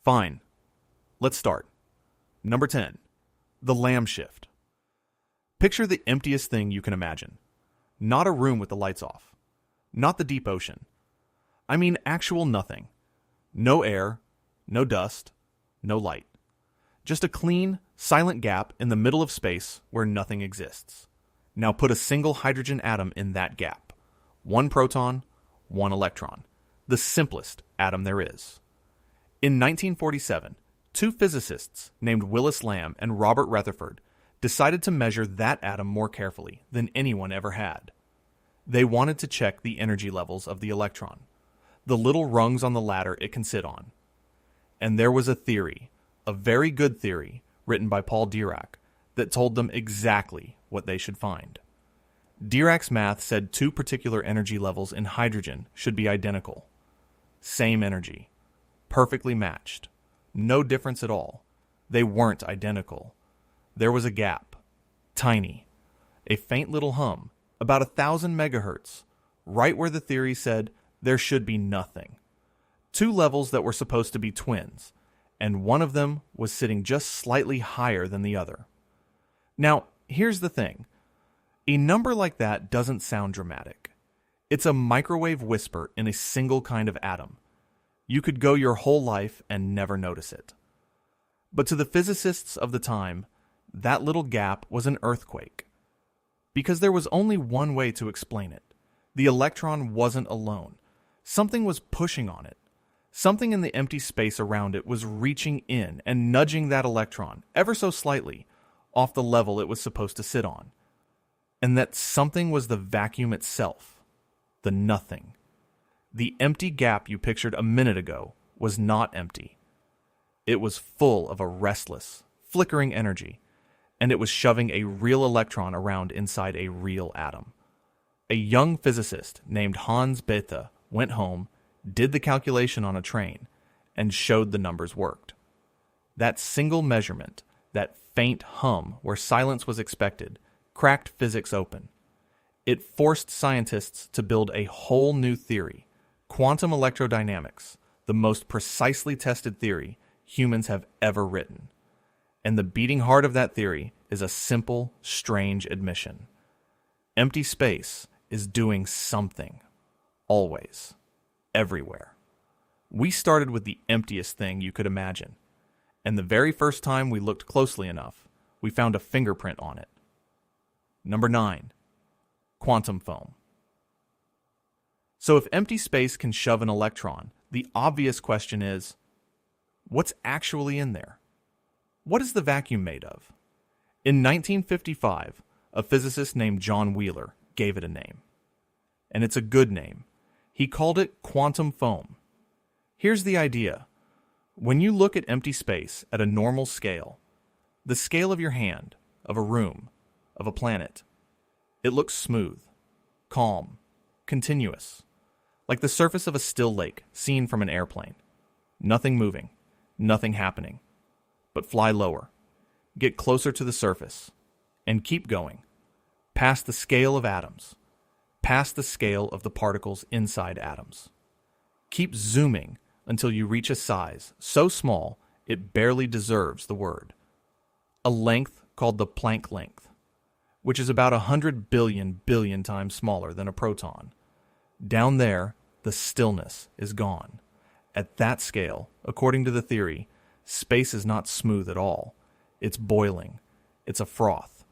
Fine. Let's start. Number 10. The Lamb Shift. Picture the emptiest thing you can imagine. Not a room with the lights off. Not the deep ocean. I mean actual nothing. No air, no dust, no light. Just a clean, silent gap in the middle of space where nothing exists. Now put a single hydrogen atom in that gap. One proton, one electron. The simplest atom there is. In 1947, two physicists named Willis Lamb and Robert Rutherford decided to measure that atom more carefully than anyone ever had. They wanted to check the energy levels of the electron, the little rungs on the ladder it can sit on. And there was a theory, a very good theory, written by Paul Dirac, that told them exactly what they should find. Dirac's math said two particular energy levels in hydrogen should be identical. Same energy. Perfectly matched. No difference at all. They weren't identical. There was a gap. Tiny. A faint little hum, about 1,000 megahertz, right where the theory said there should be nothing. Two levels that were supposed to be twins, and one of them was sitting just slightly higher than the other. Now, here's the thing. A number like that doesn't sound dramatic. It's a microwave whisper in a single kind of atom. You could go your whole life and never notice it. But to the physicists of the time, that little gap was an earthquake. Because there was only one way to explain it. The electron wasn't alone. Something was pushing on it. Something in the empty space around it was reaching in and nudging that electron, ever so slightly, off the level it was supposed to sit on. And that something was the vacuum itself, the nothing. The empty gap you pictured a minute ago was not empty. It was full of a restless, flickering energy, and it was shoving a real electron around inside a real atom. A young physicist named Hans Bethe went home, did the calculation on a train, and showed the numbers worked. That single measurement, that faint hum where silence was expected, cracked physics open. It forced scientists to build a whole new theory, quantum electrodynamics, the most precisely tested theory humans have ever written. And the beating heart of that theory is a simple, strange admission. Empty space is doing something. Always. Everywhere. We started with the emptiest thing you could imagine. And the very first time we looked closely enough, we found a fingerprint on it. Number 9. Quantum foam. So if empty space can shove an electron, the obvious question is, what's actually in there? What is the vacuum made of? In 1955, a physicist named John Wheeler gave it a name. And it's a good name. He called it quantum foam. Here's the idea. When you look at empty space at a normal scale, the scale of your hand, of a room, of a planet, it looks smooth, calm, continuous, like the surface of a still lake seen from an airplane. Nothing moving, nothing happening. But fly lower, get closer to the surface, and keep going, past the scale of atoms, past the scale of the particles inside atoms. Keep zooming until you reach a size so small it barely deserves the word. A length called the Planck length, which is about 100 billion times smaller than a proton. Down there, the stillness is gone. At that scale, according to the theory, space is not smooth at all. It's boiling. It's a froth.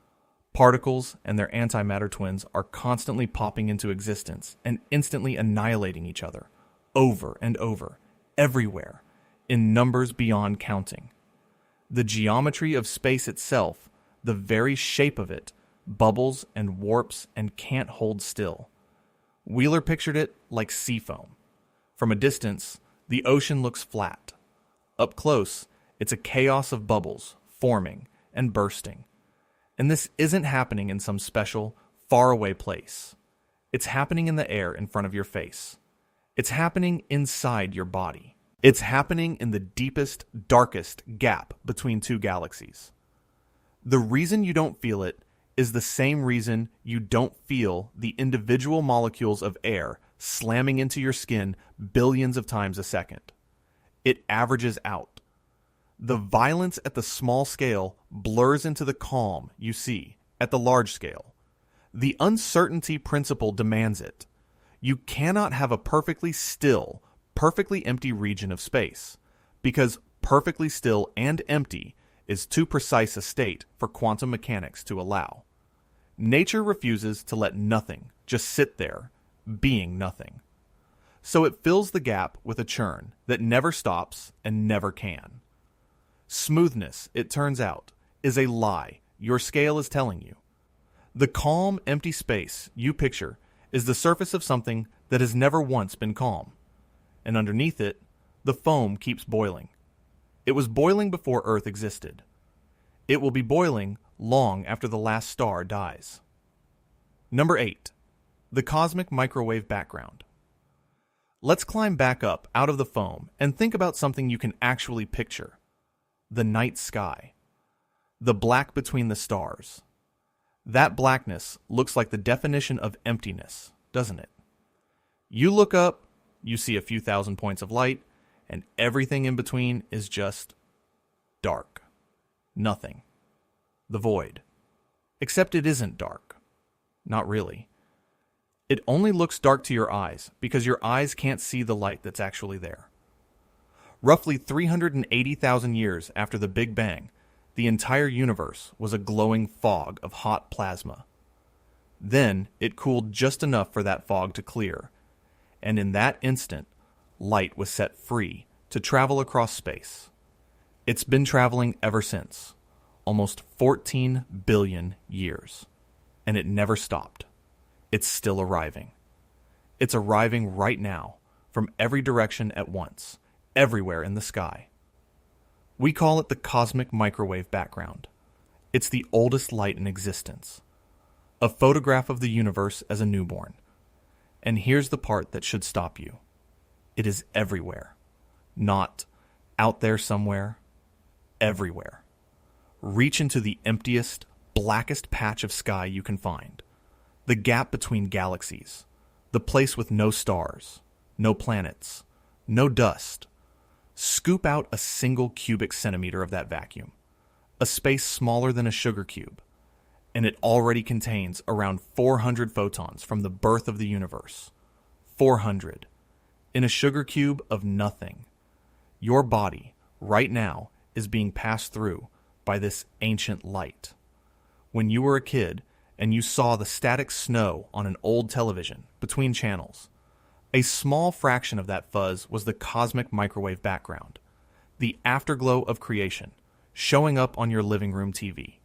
Particles and their antimatter twins are constantly popping into existence and instantly annihilating each other, over and over, everywhere, in numbers beyond counting. The geometry of space itself, the very shape of it, bubbles and warps and can't hold still. Wheeler pictured it like sea foam. From a distance, the ocean looks flat. Up close, it's a chaos of bubbles, forming and bursting. And this isn't happening in some special, faraway place. It's happening in the air in front of your face. It's happening inside your body. It's happening in the deepest, darkest gap between two galaxies. The reason you don't feel it is the same reason you don't feel the individual molecules of air slamming into your skin billions of times a second. It averages out. The violence at the small scale blurs into the calm you see at the large scale. The uncertainty principle demands it. You cannot have a perfectly still, perfectly empty region of space, because perfectly still and empty is too precise a state for quantum mechanics to allow. Nature refuses to let nothing just sit there, being nothing. So it fills the gap with a churn that never stops and never can. Smoothness, it turns out, is a lie your scale is telling you. The calm, empty space you picture is the surface of something that has never once been calm. And underneath it, the foam keeps boiling. It was boiling before Earth existed. It will be boiling long after the last star dies. Number 8. The cosmic microwave background. Let's climb back up out of the foam and think about something you can actually picture. The night sky. The black between the stars. That blackness looks like the definition of emptiness, doesn't it? You look up, you see a few thousand points of light, and everything in between is just dark. Nothing. The void. Except it isn't dark. Not really. It only looks dark to your eyes because your eyes can't see the light that's actually there. Roughly 380,000 years after the Big Bang, the entire universe was a glowing fog of hot plasma. Then it cooled just enough for that fog to clear, and in that instant, light was set free to travel across space. It's been traveling ever since, almost 14 billion years, and it never stopped. It's still arriving. It's arriving right now, from every direction at once, everywhere in the sky. We call it the cosmic microwave background. It's the oldest light in existence. A photograph of the universe as a newborn. And here's the part that should stop you. It is everywhere. Not out there somewhere. Everywhere. Reach into the emptiest, blackest patch of sky you can find. The gap between galaxies. The place with no stars, no planets, no dust. Scoop out a single cubic centimeter of that vacuum, a space smaller than a sugar cube, and it already contains around 400 photons from the birth of the universe. 400. In a sugar cube of nothing. Your body, right now, is being passed through by this ancient light. When you were a kid and you saw the static snow on an old television between channels, a small fraction of that fuzz was the cosmic microwave background, the afterglow of creation, showing up on your living room TV.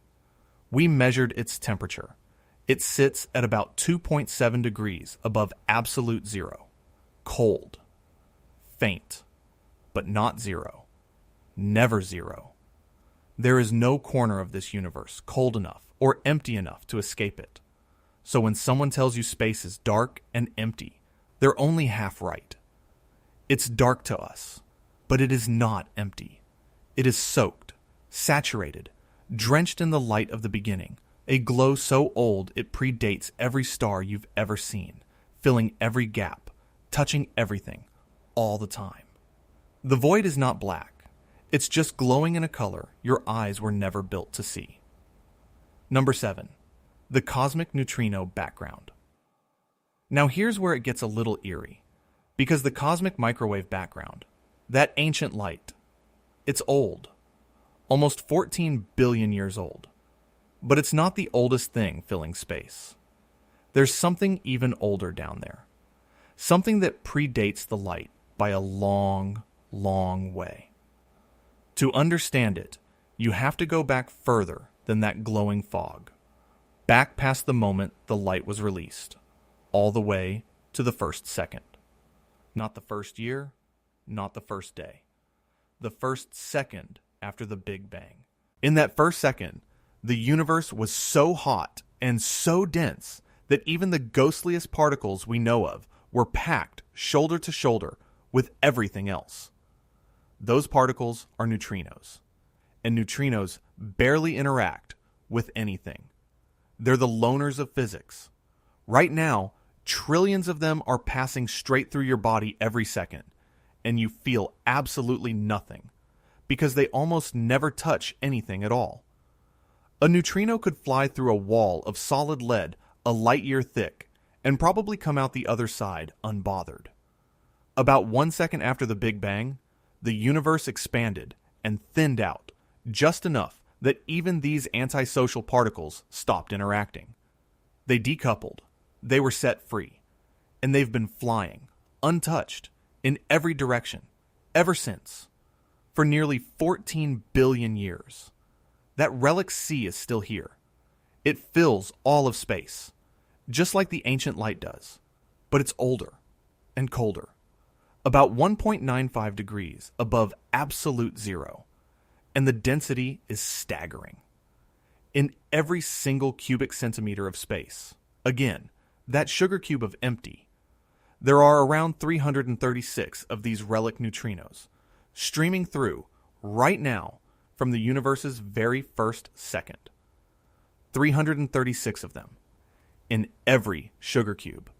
We measured its temperature. It sits at about 2.7 degrees above absolute zero. Cold. Faint. But not zero. Never zero. There is no corner of this universe cold enough or empty enough to escape it. So when someone tells you space is dark and empty, they're only half right. It's dark to us, but it is not empty. It is soaked, saturated, drenched in the light of the beginning, a glow so old it predates every star you've ever seen, filling every gap, touching everything, all the time. The void is not black. It's just glowing in a color your eyes were never built to see. Number 7. The cosmic neutrino background. Now here's where it gets a little eerie, because the cosmic microwave background, that ancient light, it's old, almost 14 billion years old. But it's not the oldest thing filling space. There's something even older down there, something that predates the light by a long, long way. To understand it, you have to go back further than that glowing fog, back past the moment the light was released, all the way to the first second. Not the first year, not the first day. The first second after the Big Bang. In that first second, the universe was so hot and so dense that even the ghostliest particles we know of were packed shoulder to shoulder with everything else. Those particles are neutrinos, and neutrinos barely interact with anything. They're the loners of physics. Right now, trillions of them are passing straight through your body every second, and you feel absolutely nothing. because they almost never touch anything at all. A neutrino could fly through a wall of solid lead a light year thick and probably come out the other side unbothered. About 1 second after the Big Bang, the universe expanded and thinned out just enough that even these antisocial particles stopped interacting. They decoupled, they were set free, and they've been flying, untouched, in every direction, ever since, for nearly 14 billion years. That relic sea is still here. It fills all of space, just like the ancient light does, but it's older and colder, about 1.95 degrees above absolute zero, and the density is staggering. In every single cubic centimeter of space, again, that sugar cube of empty, there are around 336 of these relic neutrinos streaming through right now from the universe's very first second. 336 of them in every sugar cube,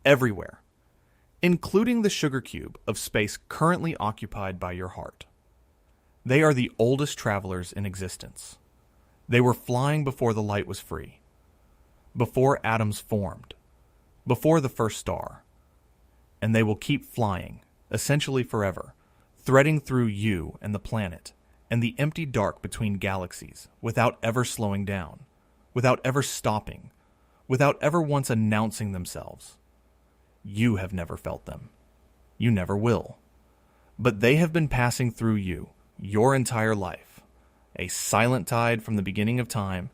everywhere, including the sugar cube of space currently occupied by your heart. They are the oldest travelers in existence. They were flying before the light was free, before atoms formed, before the first star, and they will keep flying, essentially forever, threading through you and the planet and the empty dark between galaxies without ever slowing down, without ever stopping, without ever once announcing themselves. You have never felt them. You never will. But they have been passing through you your entire life, a silent tide from the beginning of time,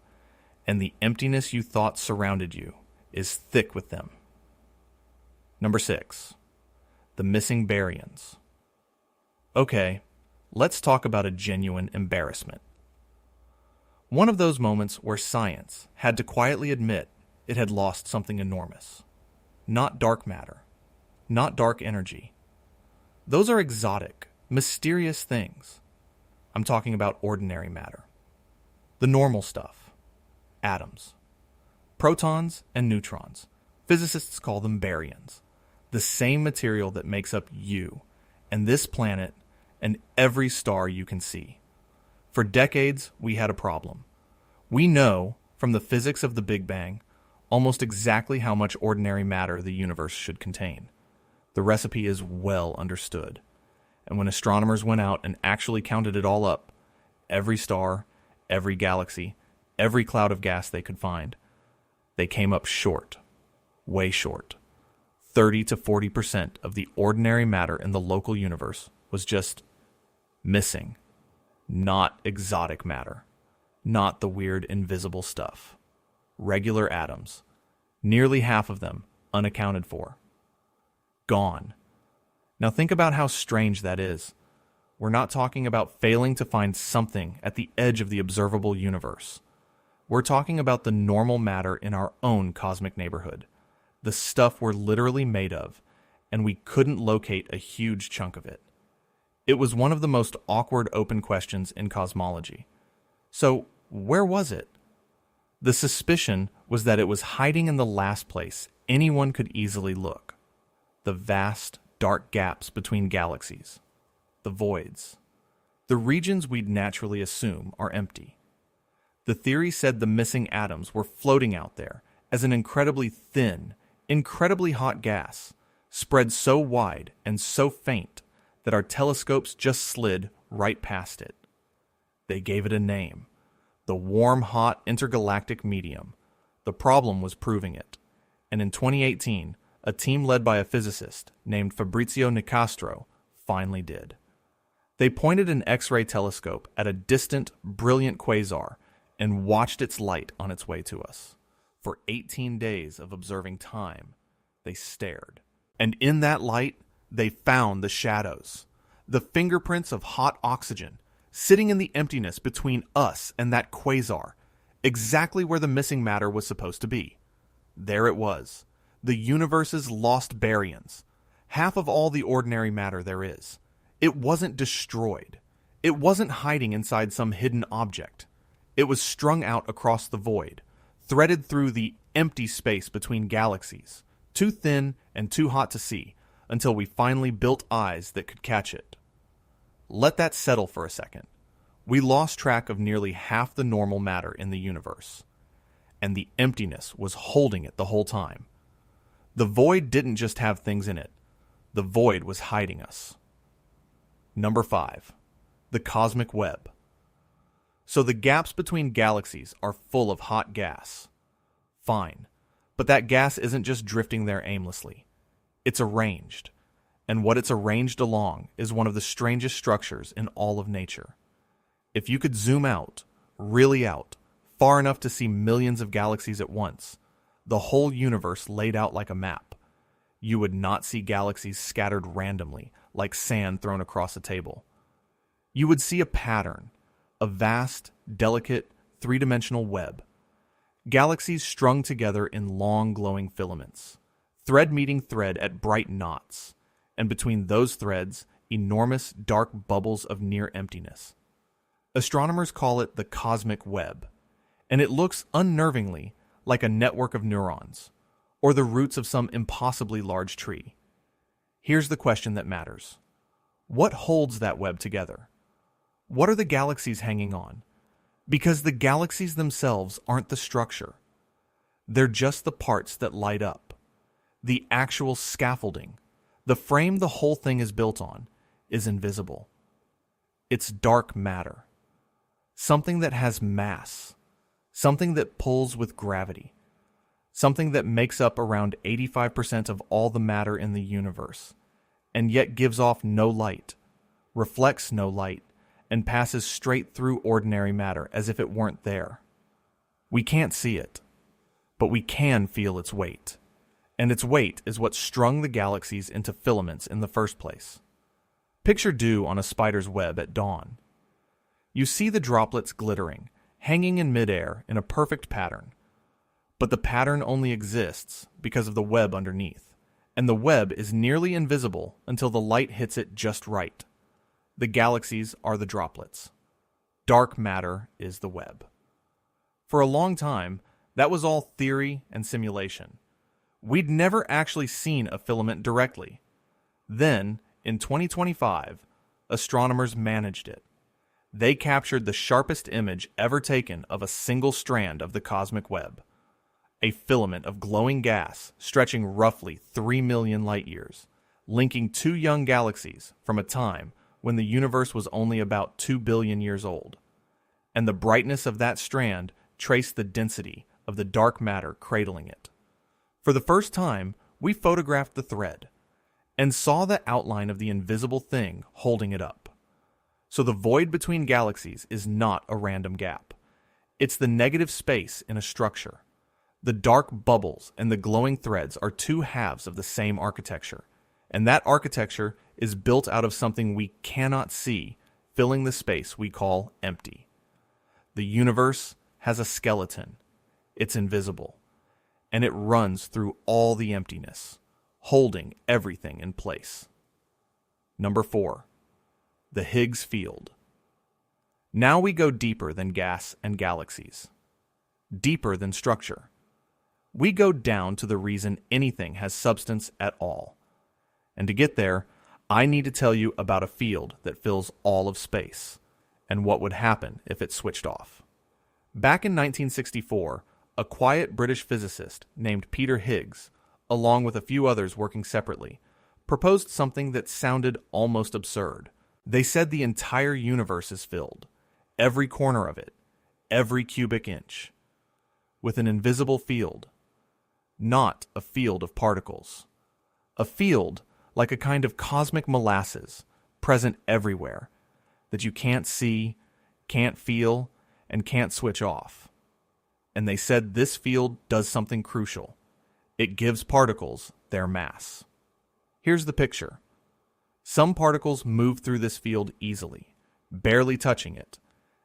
and the emptiness you thought surrounded you is thick with them. Number 6. The missing baryons. Okay, let's talk about a genuine embarrassment. One of those moments where science had to quietly admit it had lost something enormous. Not dark matter, not dark energy. Those are exotic, mysterious things. I'm talking about ordinary matter. The normal stuff. Atoms. Protons and neutrons. Physicists call them baryons. The same material that makes up you and this planet and every star you can see. For decades, we had a problem. We know, from the physics of the Big Bang, almost exactly how much ordinary matter the universe should contain. The recipe is well understood. And when astronomers went out and actually counted it all up, every star, every galaxy, every cloud of gas they could find, they came up short, way short. 30 to 40% of the ordinary matter in the local universe was just missing. Not exotic matter. Not the weird invisible stuff. Regular atoms. Nearly half of them unaccounted for. Gone. Now think about how strange that is. We're not talking about failing to find something at the edge of the observable universe. We're talking about the normal matter in our own cosmic neighborhood. The stuff we're literally made of, and we couldn't locate a huge chunk of it. It was one of the most awkward open questions in cosmology. So, where was it? The suspicion was that it was hiding in the last place anyone could easily look. The vast, dark gaps between galaxies. The voids. The regions we'd naturally assume are empty. The theory said the missing atoms were floating out there as an incredibly thin, incredibly hot gas, spread so wide and so faint that our telescopes just slid right past it. They gave it a name. The warm, hot intergalactic medium. The problem was proving it. And in 2018, a team led by a physicist named Fabrizio Nicastro finally did. They pointed an X-ray telescope at a distant, brilliant quasar and watched its light on its way to us. For 18 days of observing time, they stared. And in that light, they found the shadows, the fingerprints of hot oxygen, sitting in the emptiness between us and that quasar, exactly where the missing matter was supposed to be. There it was, the universe's lost baryons, half of all the ordinary matter there is. It wasn't destroyed. It wasn't hiding inside some hidden object. It was strung out across the void, threaded through the empty space between galaxies, too thin and too hot to see, until we finally built eyes that could catch it. let that settle for a second. We lost track of nearly half the normal matter in the universe, and the emptiness was holding it the whole time. The void didn't just have things in it. The void was hiding us. Number 5. The cosmic web. So the gaps between galaxies are full of hot gas. Fine, but that gas isn't just drifting there aimlessly. It's arranged, and what it's arranged along is one of the strangest structures in all of nature. If you could zoom out, really out, far enough to see millions of galaxies at once, the whole universe laid out like a map, you would not see galaxies scattered randomly like sand thrown across a table. You would see a pattern, a vast, delicate, three-dimensional web. Galaxies strung together in long, glowing filaments, thread meeting thread at bright knots, and between those threads, enormous, dark bubbles of near emptiness. Astronomers call it the cosmic web, and it looks unnervingly like a network of neurons, or the roots of some impossibly large tree. Here's the question that matters. What holds that web together? What are the galaxies hanging on? Because the galaxies themselves aren't the structure. They're just the parts that light up. The actual scaffolding, the frame the whole thing is built on, is invisible. It's dark matter. Something that has mass. Something that pulls with gravity. Something that makes up around 85% of all the matter in the universe, and yet gives off no light, reflects no light, and passes straight through ordinary matter as if it weren't there. We can't see it, but we can feel its weight, and its weight is what strung the galaxies into filaments in the first place. Picture dew on a spider's web at dawn. You see the droplets glittering, hanging in midair in a perfect pattern. But the pattern only exists because of the web underneath, and the web is nearly invisible until the light hits it just right. The galaxies are the droplets. Dark matter is the web. For a long time, that was all theory and simulation. We'd never actually seen a filament directly. Then, in 2025, astronomers managed it. They captured the sharpest image ever taken of a single strand of the cosmic web. A filament of glowing gas stretching roughly 3 million light-years, linking two young galaxies from a time when the universe was only about 2 billion years old. And the brightness of that strand traced the density of the dark matter cradling it. For the first time, we photographed the thread and saw the outline of the invisible thing holding it up. So the void between galaxies is not a random gap. It's the negative space in a structure. The dark bubbles and the glowing threads are two halves of the same architecture, and that architecture is built out of something we cannot see, filling the space we call empty. The universe has a skeleton. It's invisible, and it runs through all the emptiness, holding everything in place. Number 4. The Higgs field. Now we go deeper than gas and galaxies. Deeper than structure. We go down to the reason anything has substance at all. And to get there, I need to tell you about a field that fills all of space, and what would happen if it switched off. Back in 1964, a quiet British physicist named Peter Higgs, along with a few others working separately, proposed something that sounded almost absurd. They said the entire universe is filled, every corner of it, every cubic inch, with an invisible field. Not a field of particles. A field like a kind of cosmic molasses, present everywhere, that you can't see, can't feel, and can't switch off. And they said this field does something crucial. It gives particles their mass. Here's the picture. Some particles move through this field easily, barely touching it,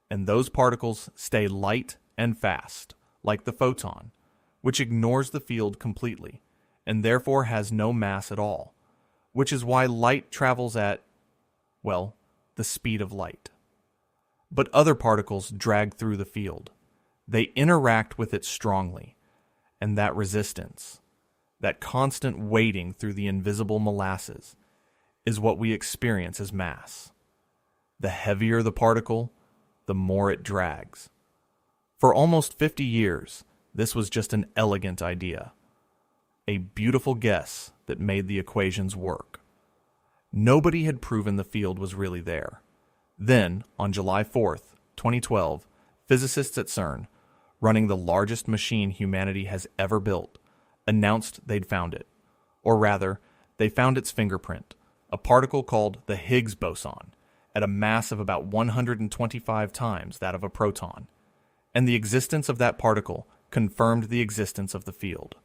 and those particles stay light and fast, like the photon, which ignores the field completely, and therefore has no mass at all, which is why light travels at, well, the speed of light. But other particles drag through the field. They interact with it strongly, and that resistance, that constant wading through the invisible molasses, is what we experience as mass. The heavier the particle, the more it drags. For almost 50 years, this was just an elegant idea. A beautiful guess that made the equations work. Nobody had proven the field was really there. Then, on July 4th, 2012, physicists at CERN, running the largest machine humanity has ever built, announced they'd found it. Or rather, they found its fingerprint, a particle called the Higgs boson, at a mass of about 125 times that of a proton. And the existence of that particle confirmed the existence of the field.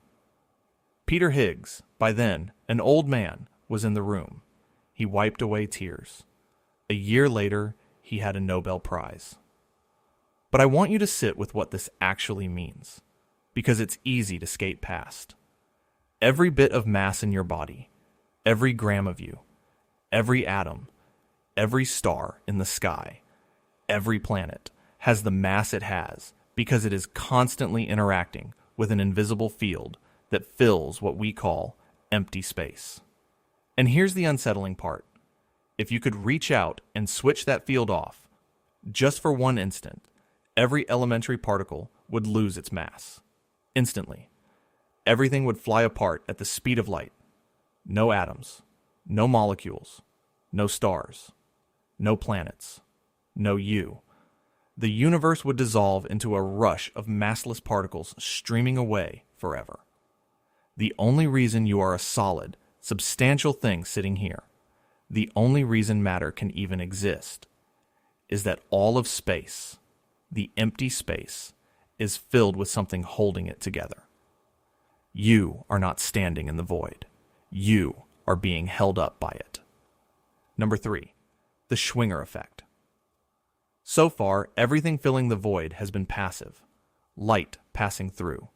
Peter Higgs, by then an old man, was in the room. He wiped away tears. A year later, he had a Nobel Prize. But I want you to sit with what this actually means, because it's easy to skate past. Every bit of mass in your body, every gram of you, every atom, every star in the sky, every planet, has the mass it has because it is constantly interacting with an invisible field that fills what we call empty space. And here's the unsettling part. If you could reach out and switch that field off, just for one instant, every elementary particle would lose its mass. Instantly. Everything would fly apart at the speed of light. No atoms, no molecules, no stars, no planets, no you. The universe would dissolve into a rush of massless particles streaming away forever. The only reason you are a solid, substantial thing sitting here, the only reason matter can even exist, is that all of space, the empty space, is filled with something holding it together. You are not standing in the void. You are being held up by it. Number 3, the Schwinger effect. So far, everything filling the void has been passive. Light passing through.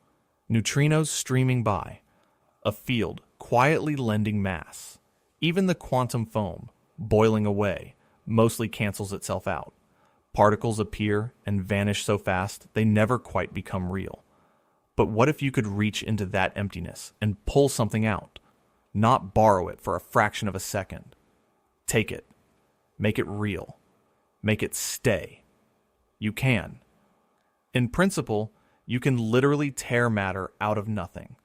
Neutrinos streaming by. A field quietly lending mass. Even the quantum foam, boiling away, mostly cancels itself out. Particles appear and vanish so fast they never quite become real. But what if you could reach into that emptiness and pull something out? Not borrow it for a fraction of a second. Take it. Make it real. Make it stay. You can. In principle, you can literally tear matter out of nothing.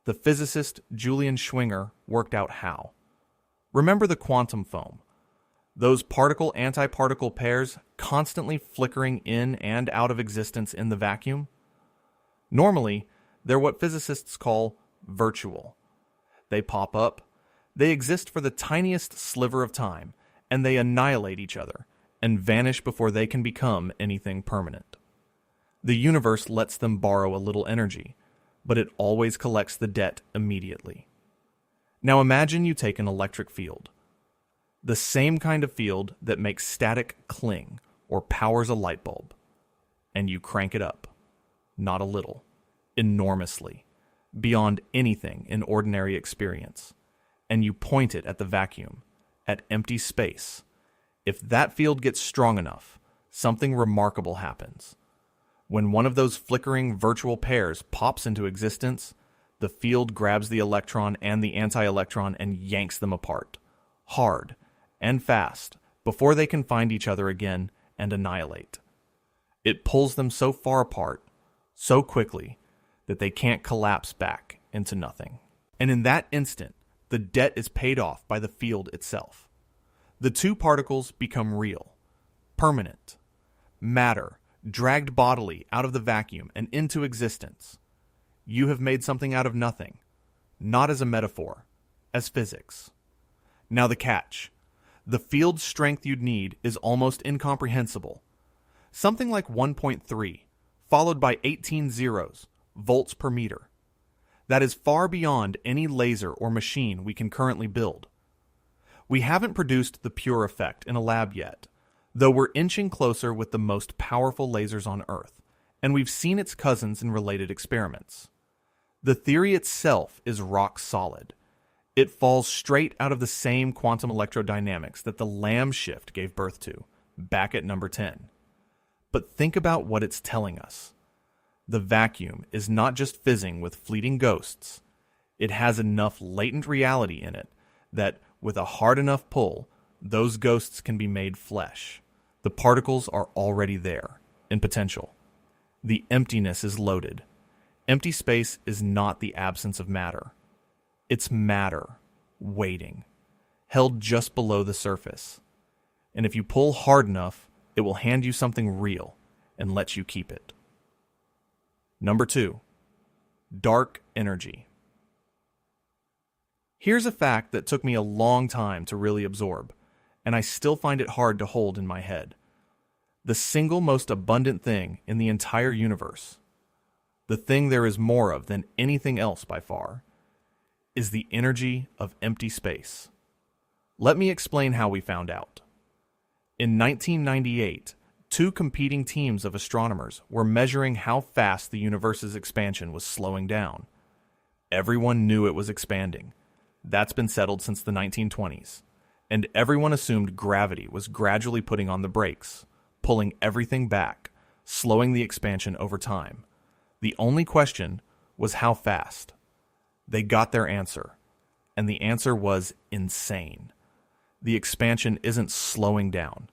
The physicist Julian Schwinger worked out how. Remember the quantum foam? Those particle-antiparticle pairs constantly flickering in and out of existence in the vacuum? Normally, they're what physicists call virtual. They pop up, they exist for the tiniest sliver of time, and they annihilate each other and vanish before they can become anything permanent. The universe lets them borrow a little energy, but it always collects the debt immediately. Now imagine you take an electric field. The same kind of field that makes static cling or powers a light bulb. And you crank it up. Not a little. Enormously. Beyond anything in ordinary experience. And you point it at the vacuum, at empty space. If that field gets strong enough, something remarkable happens. When one of those flickering virtual pairs pops into existence, the field grabs the electron and the anti-electron and yanks them apart. Hard and fast, before they can find each other again and annihilate. It pulls them so far apart, so quickly, that they can't collapse back into nothing. And in that instant, the debt is paid off by the field itself. The two particles become real, permanent, matter, dragged bodily out of the vacuum and into existence. You have made something out of nothing, not as a metaphor, as physics. Now the catch. The field strength you'd need is almost incomprehensible. Something like 1.3, followed by 18 zeros, volts per meter. That is far beyond any laser or machine we can currently build. We haven't produced the pure effect in a lab yet, though we're inching closer with the most powerful lasers on Earth, and we've seen its cousins in related experiments. The theory itself is rock solid. It falls straight out of the same quantum electrodynamics that the Lamb shift gave birth to, back at number 10. But think about what it's telling us. The vacuum is not just fizzing with fleeting ghosts. It has enough latent reality in it that, with a hard enough pull, those ghosts can be made flesh. The particles are already there, in potential. The emptiness is loaded. Empty space is not the absence of matter. It's matter, waiting, held just below the surface. And if you pull hard enough, it will hand you something real and let you keep it. Number 2, dark energy. Here's a fact that took me a long time to really absorb, and I still find it hard to hold in my head. The single most abundant thing in the entire universe, the thing there is more of than anything else by far, is the energy of empty space. Let me explain how we found out. In 1998, 2 competing teams of astronomers were measuring how fast the universe's expansion was slowing down. Everyone knew it was expanding. That's been settled since the 1920s. And everyone assumed gravity was gradually putting on the brakes, pulling everything back, slowing the expansion over time. The only question was how fast. They got their answer, and the answer was insane. The expansion isn't slowing down,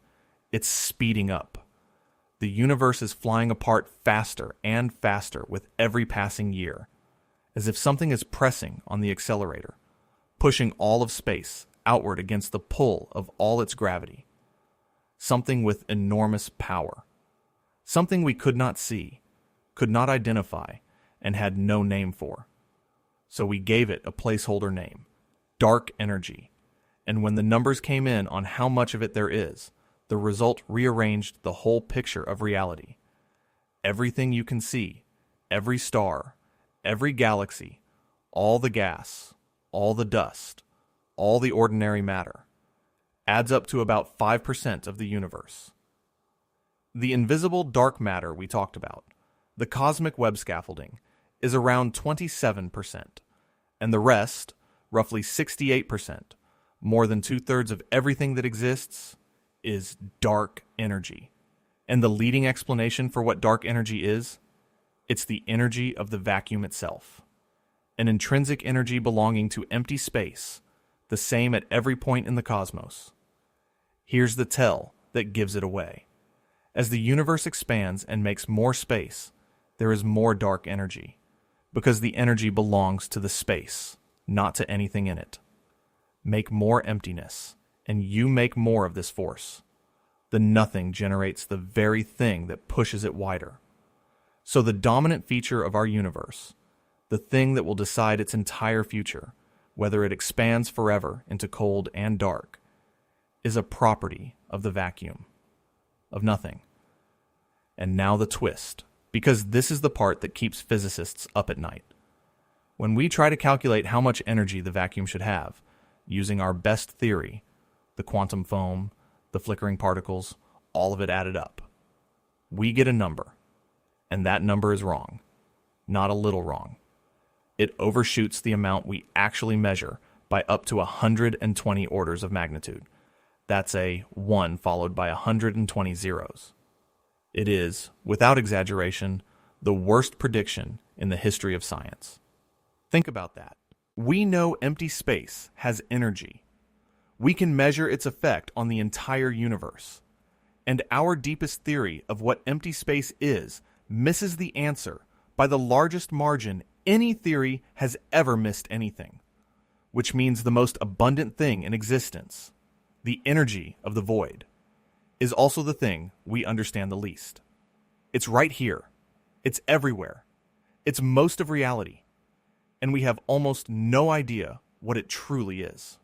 it's speeding up. The universe is flying apart faster and faster with every passing year, as if something is pressing on the accelerator, pushing all of space outward against the pull of all its gravity. Something with enormous power. Something we could not see, could not identify, and had no name for. So we gave it a placeholder name, dark energy. And when the numbers came in on how much of it there is, the result rearranged the whole picture of reality. Everything you can see, every star, every galaxy, all the gas, all the dust, all the ordinary matter, adds up to about 5% of the universe. The invisible dark matter we talked about, the cosmic web scaffolding, is around 27%, and the rest, roughly 68%, more than 2/3 of everything that exists, is dark energy. And the leading explanation for what dark energy is? It's the energy of the vacuum itself. An intrinsic energy belonging to empty space, the same at every point in the cosmos. Here's the tell that gives it away. As the universe expands and makes more space, there is more dark energy, because the energy belongs to the space, not to anything in it. Make more emptiness, and you make more of this force. The nothing generates the very thing that pushes it wider. So the dominant feature of our universe, the thing that will decide its entire future, whether it expands forever into cold and dark, is a property of the vacuum, of nothing. And now the twist, because this is the part that keeps physicists up at night. When we try to calculate how much energy the vacuum should have, using our best theory, the quantum foam, the flickering particles, all of it added up, we get a number, and that number is wrong, not a little wrong. It overshoots the amount we actually measure by up to 120 orders of magnitude. That's a 1 followed by 120 zeros. It is, without exaggeration, the worst prediction in the history of science. Think about that. We know empty space has energy. We can measure its effect on the entire universe. And our deepest theory of what empty space is misses the answer by the largest margin any theory has ever missed anything, which means the most abundant thing in existence, the energy of the void, is also the thing we understand the least. It's right here. It's everywhere. It's most of reality. And we have almost no idea what it truly is.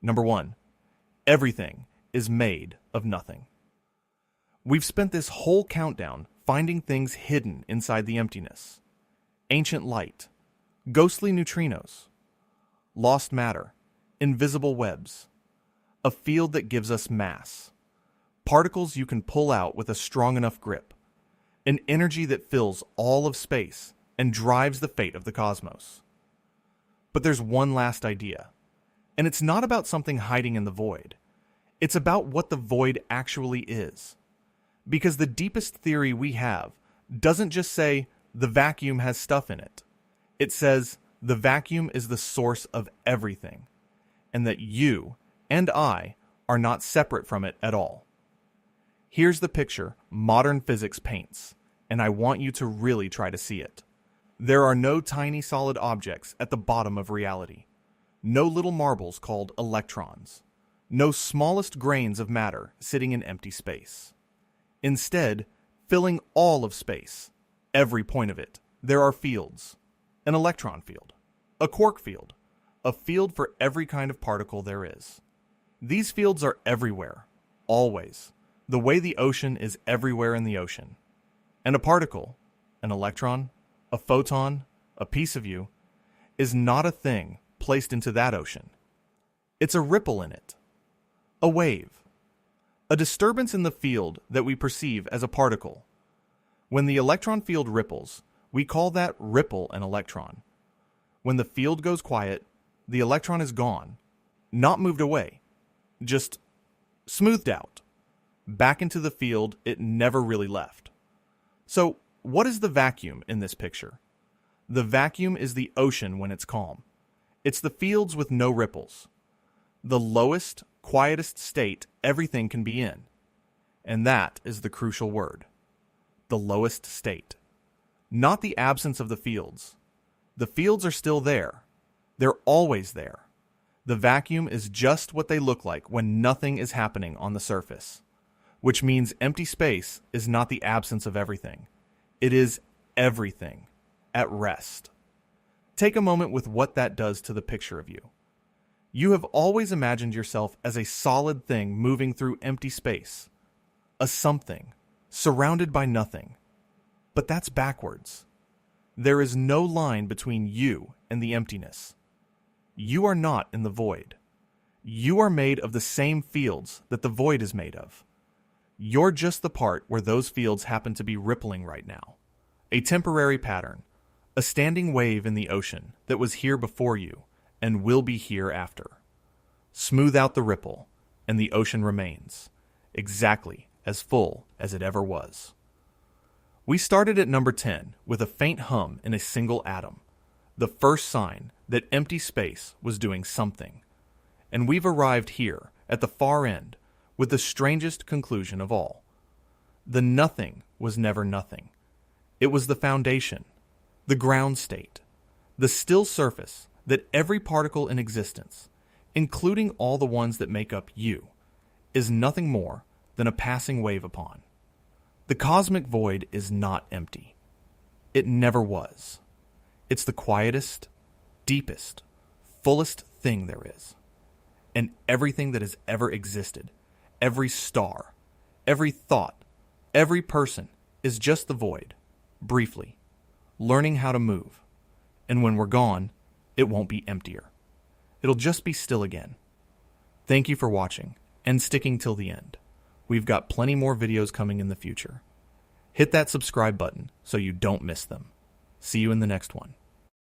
Number 1, everything is made of nothing. We've spent this whole countdown finding things hidden inside the emptiness. Ancient light, ghostly neutrinos, lost matter, invisible webs, a field that gives us mass, particles you can pull out with a strong enough grip, an energy that fills all of space and drives the fate of the cosmos. But there's one last idea, and it's not about something hiding in the void. It's about what the void actually is. Because the deepest theory we have doesn't just say the vacuum has stuff in it. It says the vacuum is the source of everything, and that you and I are not separate from it at all. Here's the picture modern physics paints, and I want you to really try to see it. There are no tiny solid objects at the bottom of reality, no little marbles called electrons, no smallest grains of matter sitting in empty space. Instead, filling all of space, every point of it, there are fields. An electron field, a quark field, a field for every kind of particle there is. These fields are everywhere, always, the way the ocean is everywhere in the ocean. And a particle, an electron, a photon, a piece of you, is not a thing placed into that ocean. It's a ripple in it, a wave, a disturbance in the field that we perceive as a particle. When the electron field ripples, we call that ripple an electron. When the field goes quiet, the electron is gone, not moved away, just smoothed out, back into the field it never really left. So, what is the vacuum in this picture? The vacuum is the ocean when it's calm. It's the fields with no ripples. The lowest, quietest state everything can be in. And that is the crucial word. The lowest state. Not the absence of the fields. The fields are still there. They're always there. The vacuum is just what they look like when nothing is happening on the surface. Which means empty space is not the absence of everything. It is everything at rest. Take a moment with what that does to the picture of you. You have always imagined yourself as a solid thing moving through empty space. A something, surrounded by nothing. But that's backwards. There is no line between you and the emptiness. You are not in the void. You are made of the same fields that the void is made of. You're just the part where those fields happen to be rippling right now. A temporary pattern, a standing wave in the ocean that was here before you and will be here after. Smooth out the ripple, and the ocean remains, exactly as full as it ever was. We started at number 10 with a faint hum in a single atom, the first sign that empty space was doing something. And we've arrived here at the far end with the strangest conclusion of all. The nothing was never nothing. It was the foundation, the ground state, the still surface that every particle in existence, including all the ones that make up you, is nothing more than a passing wave upon. The cosmic void is not empty. It never was. It's the quietest, deepest, fullest thing there is. And everything that has ever existed, every star, every thought, every person is just the void, briefly, learning how to move. And when we're gone, it won't be emptier. It'll just be still again. Thank you for watching and sticking till the end. We've got plenty more videos coming in the future. Hit that subscribe button so you don't miss them. See you in the next one.